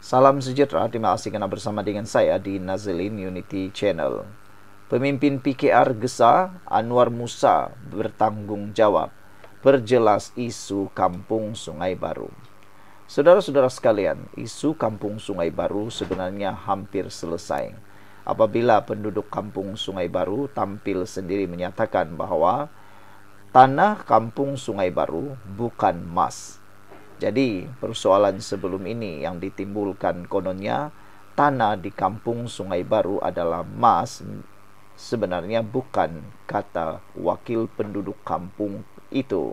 Salam sejahtera, terima kasih kerana bersama dengan saya di Nazilin Unity Channel. Pemimpin PKR gesah, Anwar Musa bertanggung jawab, perjelas isu Kampung Sungai Baru. Saudara-saudara sekalian, isu Kampung Sungai Baru sebenarnya hampir selesai. Apabila penduduk Kampung Sungai Baru tampil sendiri menyatakan bahawa tanah Kampung Sungai Baru bukan emas. Jadi, persoalan sebelum ini yang ditimbulkan kononnya tanah di Kampung Sungai Baru adalah emas, sebenarnya bukan kata wakil penduduk kampung itu.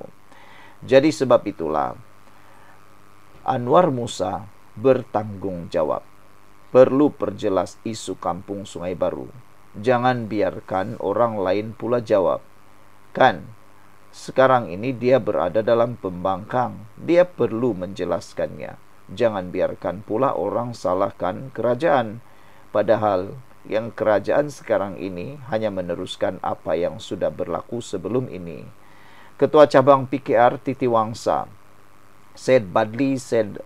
Jadi sebab itulah Anwar Musa bertanggung jawab. Perlu perjelas isu Kampung Sungai Baru. Jangan biarkan orang lain pula jawab. Kan? Sekarang ini dia berada dalam pembangkang. Dia perlu menjelaskannya. Jangan biarkan pula orang salahkan kerajaan. Padahal yang kerajaan sekarang ini hanya meneruskan apa yang sudah berlaku sebelum ini. Ketua Cabang PKR Titi Wangsa, Syed Badli Syed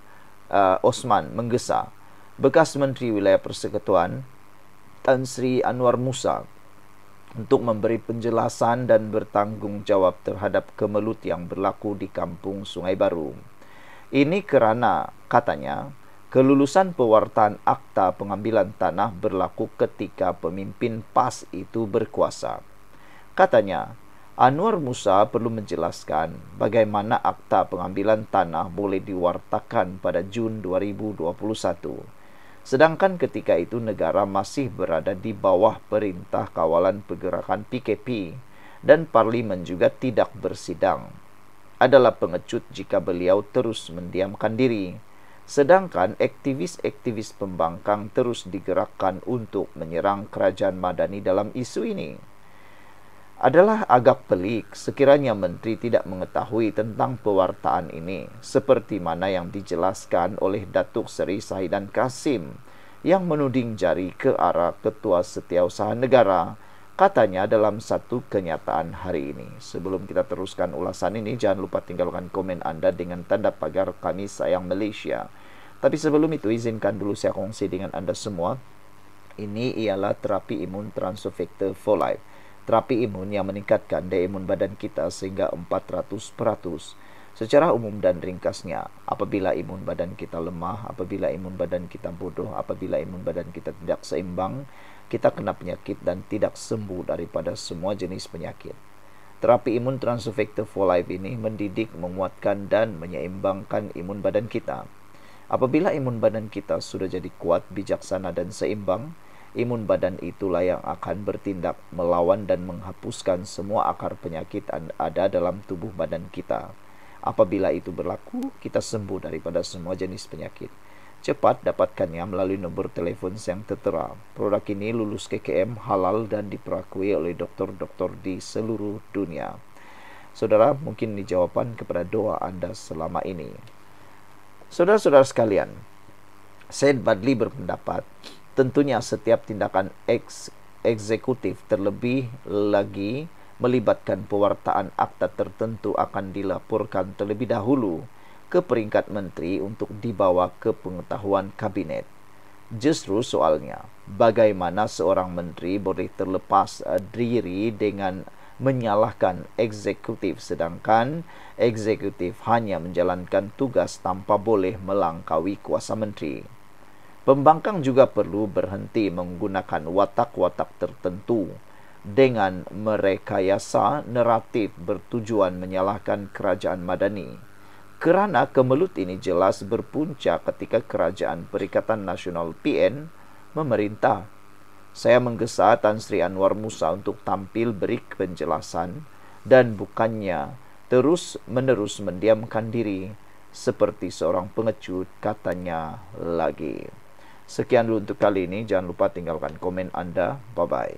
Osman menggesa bekas Menteri Wilayah Persekutuan Tan Sri Anwar Musa untuk memberi penjelasan dan bertanggung jawab terhadap kemelut yang berlaku di Kampung Sungai Baru. Ini kerana, katanya, kelulusan pewartaan akta pengambilan tanah berlaku ketika pemimpin PAS itu berkuasa. Katanya, Anwar Musa perlu menjelaskan bagaimana akta pengambilan tanah boleh diwartakan pada Jun 2021. Sedangkan ketika itu negara masih berada di bawah perintah kawalan pergerakan PKP dan Parlimen juga tidak bersidang. Adalah pengecut jika beliau terus mendiamkan diri. Sedangkan aktivis-aktivis pembangkang terus digerakkan untuk menyerang kerajaan Madani dalam isu ini. Adalah agak pelik sekiranya menteri tidak mengetahui tentang pewartaan ini, seperti mana yang dijelaskan oleh Datuk Seri Sahidan Kasim yang menuding jari ke arah Ketua Setiausaha Negara, katanya dalam satu kenyataan hari ini. Sebelum kita teruskan ulasan ini, jangan lupa tinggalkan komen anda dengan tanda pagar Kami Sayang Malaysia. Tapi sebelum itu, izinkan dulu saya kongsi dengan anda semua. Ini ialah terapi imun Transofector for Life. Terapi imun yang meningkatkan daya imun badan kita sehingga 400%. Secara umum dan ringkasnya, apabila imun badan kita lemah, apabila imun badan kita bodoh, apabila imun badan kita tidak seimbang, kita kena penyakit dan tidak sembuh daripada semua jenis penyakit. Terapi imun Transofector for Life ini mendidik, menguatkan dan menyeimbangkan imun badan kita. Apabila imun badan kita sudah jadi kuat, bijaksana dan seimbang, imun badan itulah yang akan bertindak melawan dan menghapuskan semua akar penyakit yang ada dalam tubuh badan kita. Apabila itu berlaku, kita sembuh daripada semua jenis penyakit. Cepat dapatkannya melalui nombor telefon yang tertera. Produk ini lulus KKM, halal dan diperakui oleh doktor-doktor di seluruh dunia. Saudara, mungkin ini jawapan kepada doa anda selama ini. Saudara-saudara sekalian, Syed Badli berpendapat, tentunya setiap tindakan eksekutif terlebih lagi melibatkan pewartaan akta tertentu akan dilaporkan terlebih dahulu ke peringkat menteri untuk dibawa ke pengetahuan kabinet. Justru soalnya, bagaimana seorang menteri boleh terlepas diri dengan menyalahkan eksekutif sedangkan eksekutif hanya menjalankan tugas tanpa boleh melangkaui kuasa menteri. Pembangkang juga perlu berhenti menggunakan watak-watak tertentu dengan merekayasa naratif bertujuan menyalahkan kerajaan Madani. Kerana kemelut ini jelas berpunca ketika Kerajaan Perikatan Nasional PN memerintah. Saya menggesa Tan Sri Anwar Musa untuk tampil beri penjelasan dan bukannya terus-menerus mendiamkan diri seperti seorang pengecut, katanya lagi. Sekian dulu untuk kali ini. Jangan lupa tinggalkan komen anda. Bye-bye.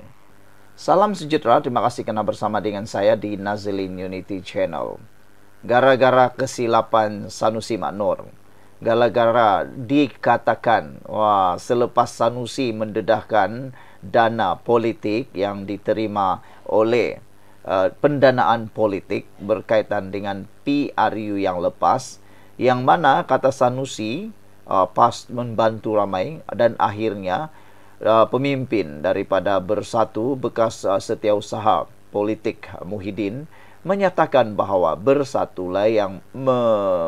Salam sejahtera. Terima kasih kerana bersama dengan saya di Nazilin Unity Channel. Gara-gara kesilapan Sanusi Maknor, gara-gara dikatakan selepas Sanusi mendedahkan dana politik yang diterima oleh pendanaan politik berkaitan dengan PRU yang lepas, yang mana kata Sanusi PAS membantu ramai, dan akhirnya pemimpin daripada Bersatu bekas setiausaha politik Muhyiddin menyatakan bahawa Bersatulah yang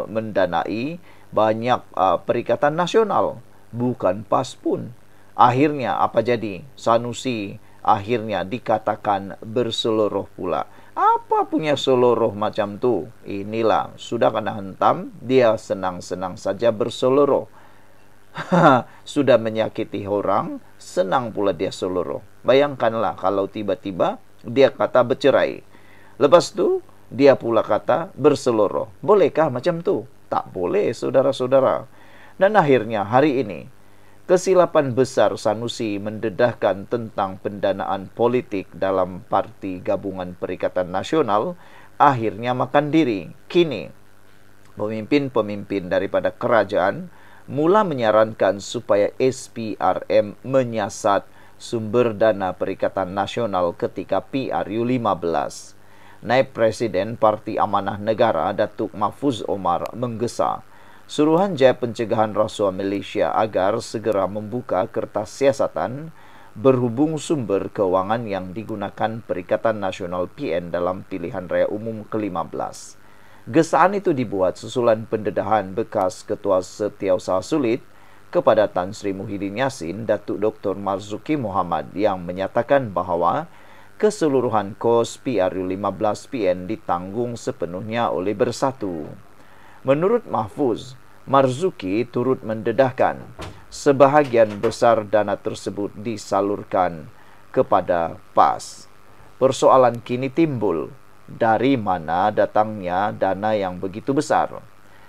mendanai banyak perikatan nasional, bukan PAS pun. Akhirnya apa jadi? Sanusi akhirnya dikatakan berseluruh pula. Apa punya seluruh macam tu? Inilah, sudah kena hentam, dia senang-senang saja berseluruh. Sudah menyakiti orang, senang pula dia seluruh. Bayangkanlah kalau tiba-tiba dia kata bercerai. Lepas tu, dia pula kata berseluruh. Bolehkah macam tu? Tak boleh, saudara-saudara. Dan akhirnya hari ini, kesilapan besar Sanusi mendedahkan tentang pendanaan politik dalam Parti Gabungan Perikatan Nasional akhirnya makan diri. Kini, pemimpin-pemimpin daripada kerajaan mula menyarankan supaya SPRM menyiasat sumber dana Perikatan Nasional ketika PRU 15. Naib Presiden Parti Amanah Negara Datuk Mahfuz Omar menggesa Suruhanjaya Pencegahan Rasuah Malaysia agar segera membuka kertas siasatan berhubung sumber kewangan yang digunakan Perikatan Nasional PN dalam pilihan raya umum ke-15. Gesaan itu dibuat susulan pendedahan bekas Ketua Setiausaha Sulit kepada Tan Sri Muhyiddin Yassin, Datuk Dr. Marzuki Muhammad, yang menyatakan bahawa keseluruhan kos PRU 15 PN ditanggung sepenuhnya oleh Bersatu. Menurut Mahfuz, Marzuki turut mendedahkan sebahagian besar dana tersebut disalurkan kepada PAS. Persoalan kini timbul, dari mana datangnya dana yang begitu besar?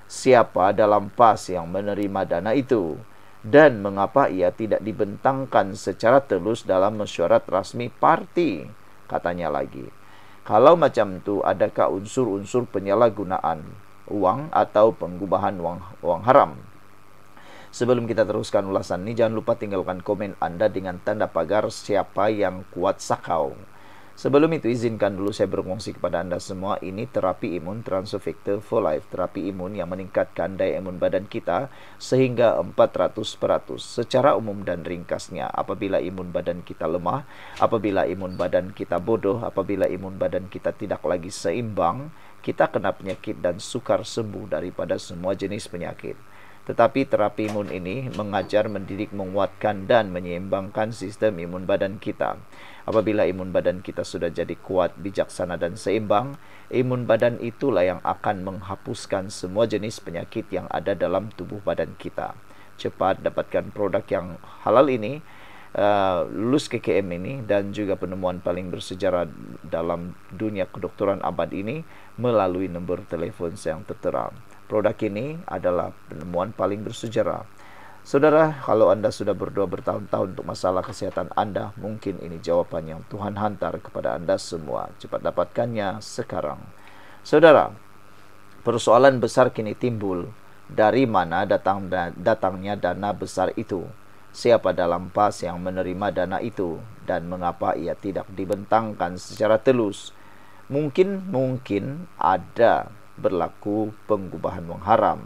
Siapa dalam PAS yang menerima dana itu? Dan mengapa ia tidak dibentangkan secara telus dalam mesyuarat rasmi parti? Katanya lagi, kalau macam tu, adakah unsur-unsur penyalahgunaan uang atau pengubahan wang haram? Sebelum kita teruskan ulasan ini, jangan lupa tinggalkan komen anda dengan tanda pagar siapa yang kuat sakau. Sebelum itu, izinkan dulu saya berkongsi kepada anda semua, ini terapi imun Transovector for Life, terapi imun yang meningkatkan daya imun badan kita sehingga 400% secara umum dan ringkasnya. Apabila imun badan kita lemah, apabila imun badan kita bodoh, apabila imun badan kita tidak lagi seimbang, kita kena penyakit dan sukar sembuh daripada semua jenis penyakit. Tetapi terapi imun ini mengajar, mendidik, menguatkan dan menyeimbangkan sistem imun badan kita. Apabila imun badan kita sudah jadi kuat, bijaksana dan seimbang, imun badan itulah yang akan menghapuskan semua jenis penyakit yang ada dalam tubuh badan kita. Cepat dapatkan produk yang halal ini, lulus KKM ini, dan juga penemuan paling bersejarah dalam dunia kedokteran abad ini melalui nombor telefon yang tertera. Produk ini adalah penemuan paling bersejarah. Saudara, kalau anda sudah berdoa bertahun-tahun untuk masalah kesehatan anda, mungkin ini jawapan yang Tuhan hantar kepada anda semua. Cepat dapatkannya sekarang. Saudara, persoalan besar kini timbul. Dari mana datangnya dana besar itu? Siapa dalam PAS yang menerima dana itu? Dan mengapa ia tidak dibentangkan secara telus? Mungkin ada berlaku pengubahan wang haram.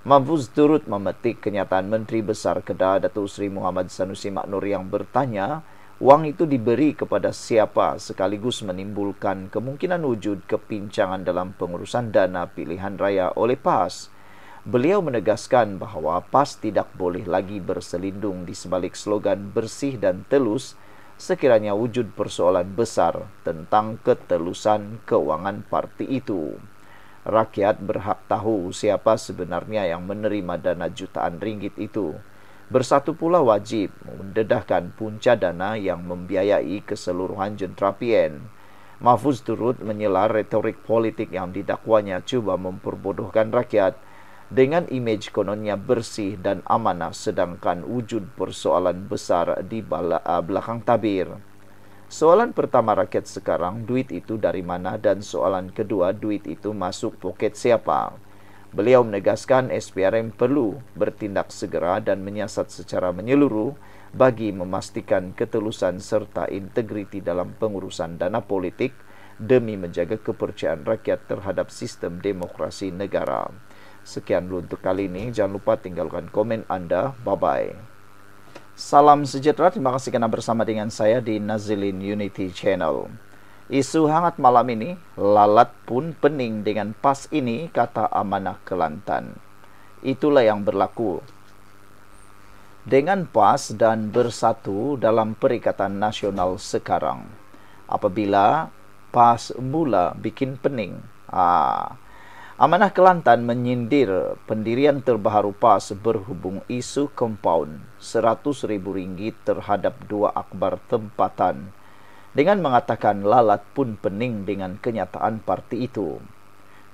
Mahfuz turut memetik kenyataan Menteri Besar Kedah Datuk Seri Muhammad Sanusi Maknur yang bertanya, wang itu diberi kepada siapa, sekaligus menimbulkan kemungkinan wujud kepincangan dalam pengurusan dana pilihan raya oleh PAS. Beliau menegaskan bahawa PAS tidak boleh lagi berselindung di sebalik slogan bersih dan telus sekiranya wujud persoalan besar tentang ketelusan kewangan parti itu. Rakyat berhak tahu siapa sebenarnya yang menerima dana jutaan ringgit itu. Bersatu pula wajib mendedahkan punca dana yang membiayai keseluruhan jentera PN. Mahfuz turut menyela retorik politik yang didakwanya cuba memperbodohkan rakyat dengan imej kononnya bersih dan amanah, sedangkan wujud persoalan besar di belakang tabir. Soalan pertama rakyat sekarang, duit itu dari mana? Dan soalan kedua, duit itu masuk poket siapa? Beliau menegaskan SPRM perlu bertindak segera dan menyiasat secara menyeluruh bagi memastikan ketulusan serta integriti dalam pengurusan dana politik demi menjaga kepercayaan rakyat terhadap sistem demokrasi negara. Sekian dulu untuk kali ini. Jangan lupa tinggalkan komen Anda. Bye-bye. Salam sejahtera. Terima kasih karena bersama dengan saya di Nazilin Unity Channel. Isu hangat malam ini, lalat pun pening dengan pas ini, kata Amanah Kelantan. Itulah yang berlaku dengan PAS dan bersatu dalam Perikatan Nasional sekarang. Apabila PAS mula bikin pening. Amanah Kelantan menyindir pendirian terbaru PAS berhubung isu kompaun RM100.000 terhadap 2 akbar tempatan dengan mengatakan lalat pun pening dengan kenyataan parti itu.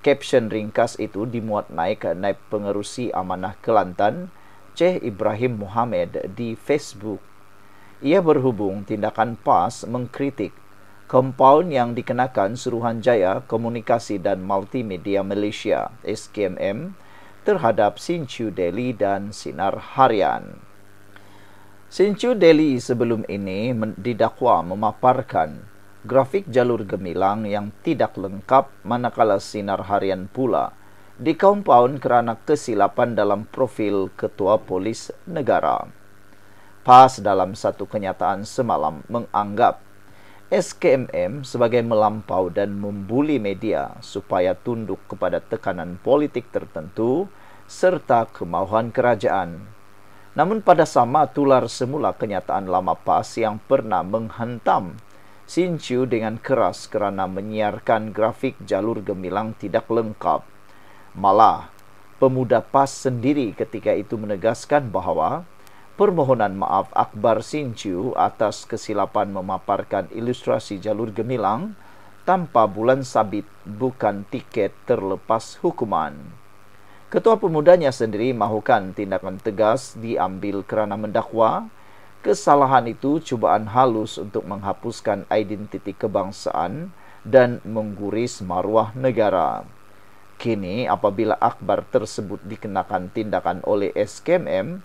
Caption ringkas itu dimuat naik pengerusi Amanah Kelantan, Syekh Ibrahim Muhammad di Facebook. Ia berhubung tindakan PAS mengkritik kompaun yang dikenakan Suruhanjaya Komunikasi dan Multimedia Malaysia (SKMM) terhadap Sinchu Daily dan Sinar Harian. Sinchu Daily sebelum ini didakwa memaparkan grafik jalur gemilang yang tidak lengkap, manakala Sinar Harian pula di kompaun kerana kesilapan dalam profil Ketua Polis Negara. PAS dalam satu kenyataan semalam menganggap SKMM sebagai melampau dan membuli media supaya tunduk kepada tekanan politik tertentu serta kemahuan kerajaan. Namun pada sama tular semula kenyataan lama PAS yang pernah menghantam Sinchu dengan keras kerana menyiarkan grafik jalur gemilang tidak lengkap. Malah, pemuda PAS sendiri ketika itu menegaskan bahawa permohonan maaf Akbar Sinchu atas kesilapan memaparkan ilustrasi jalur gemilang tanpa bulan sabit bukan tiket terlepas hukuman. Ketua pemudanya sendiri mahukan tindakan tegas diambil kerana mendakwa kesalahan itu cubaan halus untuk menghapuskan identiti kebangsaan dan mengguris maruah negara. Kini apabila akbar tersebut dikenakan tindakan oleh SKMM,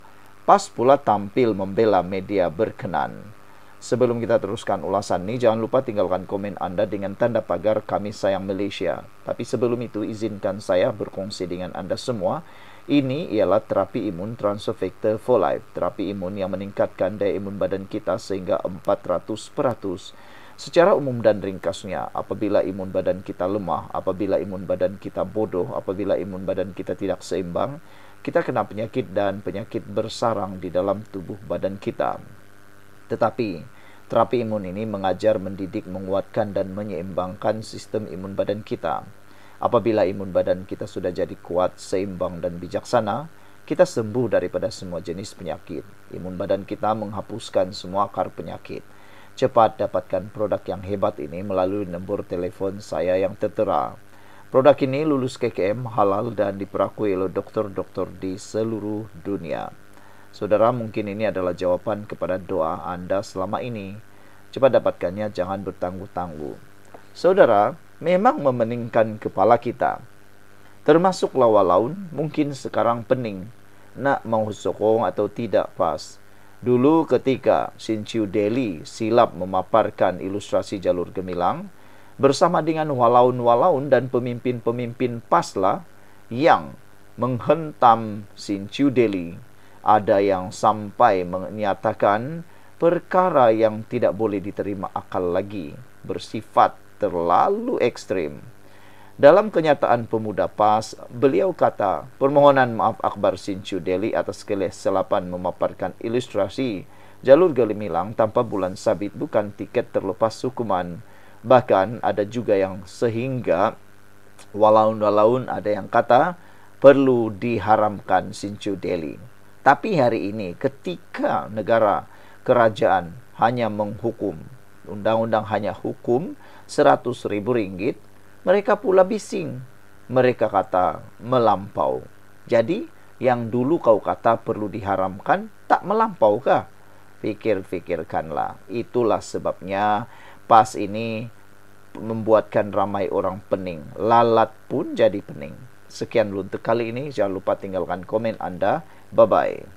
PAS pula tampil membela media berkenan. Sebelum kita teruskan ulasan ini, jangan lupa tinggalkan komen Anda dengan tanda pagar Kami Sayang Malaysia. Tapi sebelum itu, izinkan saya berkongsi dengan Anda semua. Ini ialah terapi imun Transfer Factor for Life. Terapi imun yang meningkatkan daya imun badan kita sehingga 400%. Secara umum dan ringkasnya, apabila imun badan kita lemah, apabila imun badan kita bodoh, apabila imun badan kita tidak seimbang, kita kena penyakit dan penyakit bersarang di dalam tubuh badan kita. Tetapi, terapi imun ini mengajar, mendidik, menguatkan dan menyeimbangkan sistem imun badan kita. Apabila imun badan kita sudah jadi kuat, seimbang dan bijaksana, kita sembuh daripada semua jenis penyakit. Imun badan kita menghapuskan semua akar penyakit. Cepat dapatkan produk yang hebat ini melalui nombor telefon saya yang tertera. Produk ini lulus KKM, halal dan diperakui oleh doktor-doktor di seluruh dunia. Saudara, mungkin ini adalah jawapan kepada doa Anda selama ini. Cepat dapatkannya, jangan bertangguh-tangguh. Saudara, memang memeningkan kepala kita. Termasuk lawan mungkin sekarang pening. Nak mau sokong atau tidak PAS. Dulu ketika Sinchu Daily silap memaparkan ilustrasi jalur gemilang, bersama dengan walaun-walaun dan pemimpin-pemimpin PAS lah yang menghentam Sinchu Daily. Ada yang sampai menyatakan perkara yang tidak boleh diterima akal lagi, bersifat terlalu ekstrim. Dalam kenyataan pemuda PAS, beliau kata, permohonan maaf Akbar Sinchu Daily atas kesilapan memaparkan ilustrasi jalur gemilang tanpa bulan sabit bukan tiket terlepas hukuman. Bahkan ada juga yang sehingga walaun-walaun ada yang kata perlu diharamkan Sinchu Daily. Tapi hari ini ketika negara kerajaan hanya menghukum, undang-undang hanya hukum RM100.000, mereka pula bising. Mereka kata melampau. Jadi, yang dulu kau kata perlu diharamkan, tak melampau kah? Fikir-fikirkanlah. Itulah sebabnya PAS ini membuatkan ramai orang pening. Lalat pun jadi pening. Sekian dulu untuk kali ini. Jangan lupa tinggalkan komen Anda. Bye-bye.